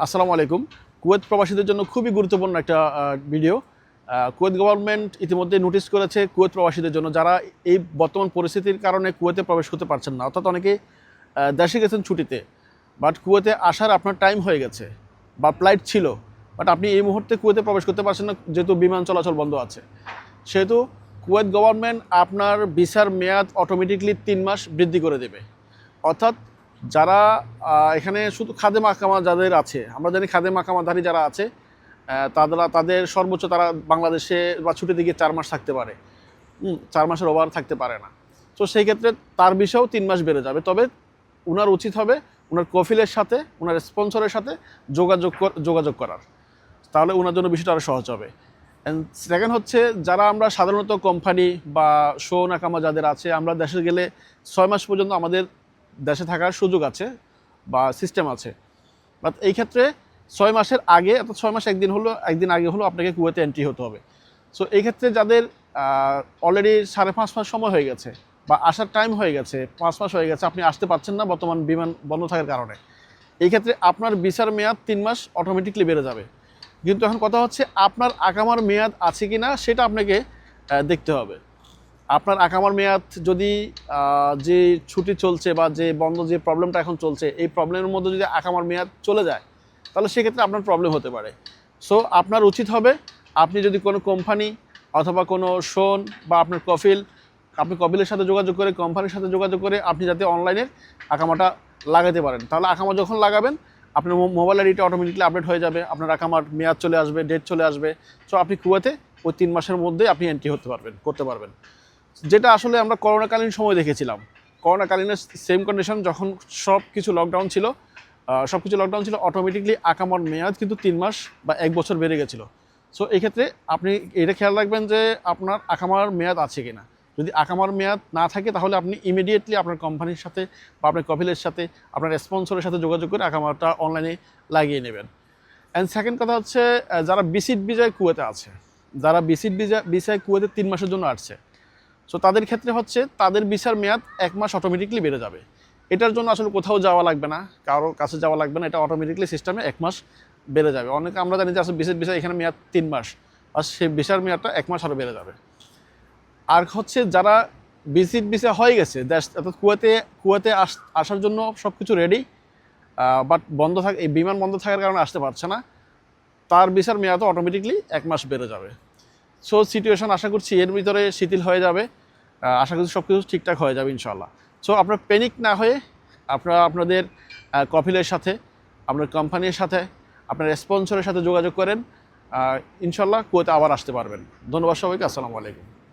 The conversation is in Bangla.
আসসালামু আলাইকুম। কুয়েত প্রবাসীদের জন্য খুবই গুরুত্বপূর্ণ একটা ভিডিও। কুয়েত গভর্নমেন্ট ইতিমধ্যে নোটিশ করেছে কুয়েত প্রবাসীদের জন্য যারা এই বর্তমান পরিস্থিতির কারণে কুয়েতে প্রবেশ করতে পারছেন না, অর্থাৎ অনেকে দেশে গেছেন ছুটিতে, বাট কুয়েতে আসার আপনার টাইম হয়ে গেছে বা ফ্লাইট ছিল, বাট আপনি এই মুহূর্তে কুয়েতে প্রবেশ করতে পারছেন না যেহেতু বিমান চলাচল বন্ধ আছে। সেহেতু কুয়েত গভর্নমেন্ট আপনার ভিসার মেয়াদ অটোমেটিকলি 3 মাস বৃদ্ধি করে দেবে। অর্থাৎ যারা এখানে শুধু খাদেম আকামা যাদের আছে, আমরা জানি খাদেম আকামাধারী যারা আছে তাদের সর্বোচ্চ তারা বাংলাদেশে বা ছুটিতে গিয়ে 4 মাস থাকতে পারে, 4 মাসের ওভার থাকতে পারে না। তো সেই ক্ষেত্রে তার বিষয়েও 3 মাস বেড়ে যাবে। তবে ওনার উচিত হবে ওনার কফিলের সাথে, ওনার স্পন্সরের সাথে যোগাযোগ করার, তাহলে ওনার জন্য বিষয়টা আরও সহজ হবে। অ্যান্ড সেকেন্ড হচ্ছে, যারা আমরা সাধারণত কোম্পানি বা শো নাকামা যাদের আছে, আমরা দেশে গেলে 6 মাস পর্যন্ত আমাদের দেশে থাকার সুযোগ আছে বা সিস্টেম আছে। বাট এই ক্ষেত্রে 6 মাসের আগে, অর্থাৎ 6 মাস একদিন আগে হলো আপনাকে কুয়েতে এন্ট্রি হতে হবে। সো এই ক্ষেত্রে যাদের অলরেডি 5.5 মাস সময় হয়ে গেছে বা আসার টাইম হয়ে গেছে, 5 মাস হয়ে গেছে, আপনি আসতে পারছেন না বর্তমান বিমান বন্ধ থাকার কারণে, এই ক্ষেত্রে আপনার ভিসার মেয়াদ 3 মাস অটোমেটিকলি বেড়ে যাবে। কিন্তু এখন কথা হচ্ছে আপনার আকামার মেয়াদ আছে কি না সেটা আপনাকে দেখতে হবে। আপনার আকামার মেয়াদ যদি যে ছুটি চলছে বা যে বন্ধ যে প্রবলেমটা এখন চলছে, এই প্রবলেমের মধ্যে যদি আকামার মেয়াদ চলে যায়, তাহলে সেক্ষেত্রে আপনার প্রবলেম হতে পারে। সো আপনার উচিত হবে, আপনি যদি কোনো কোম্পানি অথবা কোনো শোন বা আপনার আপনি কফিলের সাথে যোগাযোগ করে, কোম্পানির সাথে যোগাযোগ করে আপনি যাতে অনলাইনে আকামাটা লাগাতে পারেন, তাহলে আকামা যখন লাগাবেন আপনার মোবাইল আইডিটা অটোমেটিকলি আপডেট হয়ে যাবে, আপনার আকামার মেয়াদ চলে আসবে, ডেট চলে আসবে। সো আপনি কুয়েতে ওই 3 মাসের মধ্যে আপনি এন্ট্রি করতে পারবেন। যেটা আসলে আমরা করোনাকালীন সময় দেখেছিলাম। করোনাকালীনের সেম কন্ডিশন, যখন সব কিছু লকডাউন ছিল, অটোমেটিকলি আকামার মেয়াদ কিন্তু 3 মাস বা 1 বছর বেড়ে গেছিলো। সো এই ক্ষেত্রে আপনি এটা খেয়াল রাখবেন যে আপনার আকামার মেয়াদ আছে কি না। যদি আকামার মেয়াদ না থাকে, তাহলে আপনি ইমিডিয়েটলি আপনার কোম্পানির সাথে বা আপনার কফিলের সাথে, আপনার স্পন্সরের সাথে যোগাযোগ করে আকামাটা অনলাইনে লাগিয়ে নেবেন। অ্যান্ড সেকেন্ড কথা হচ্ছে, যারা ভিজিট ভিসায় কুয়েতে আছে, যারা ভিজিট ভিসায় কুয়েতে 3 মাসের জন্য আসছে, সো তাদের ক্ষেত্রে হচ্ছে তাদের ভিসার মেয়াদ 1 মাস অটোমেটিকলি বেড়ে যাবে। এটার জন্য আসলে কোথাও যাওয়া লাগবে না, কারোর কাছে যাওয়া লাগবে না, এটা অটোমেটিকলি সিস্টেমে 1 মাস বেড়ে যাবে। অনেকে আমরা জানি যে আসলে ভিসা এখানে মেয়াদ 3 মাস, আর সেই ভিসার মেয়াদটা 1 মাস আরও বেড়ে যাবে। আর হচ্ছে যারা ভিজিট ভিসা হয়ে গেছে দেশ, অর্থাৎ কুয়েতে আসার জন্য সব কিছু রেডি, বাট এই বিমান বন্ধ থাকার কারণে আসতে পারছে না, তার ভিসার মেয়াদও অটোমেটিকলি 1 মাস বেড়ে যাবে। সো সিচুয়েশন আশা করছি এর ভিতরে শিথিল হয়ে যাবে, আশা করছি সব কিছু ঠিকঠাক হয়ে যাবে ইনশাল্লাহ। সো আপনার প্যানিক না হয়ে আপনারা আপনাদের কফিলের সাথে, আপনার কোম্পানির সাথে, আপনার স্পন্সরের সাথে যোগাযোগ করেন, ইনশাল্লাহ কুয়েতে আবার আসতে পারবেন। ধন্যবাদ সবাইকে। আসসালামু আলাইকুম।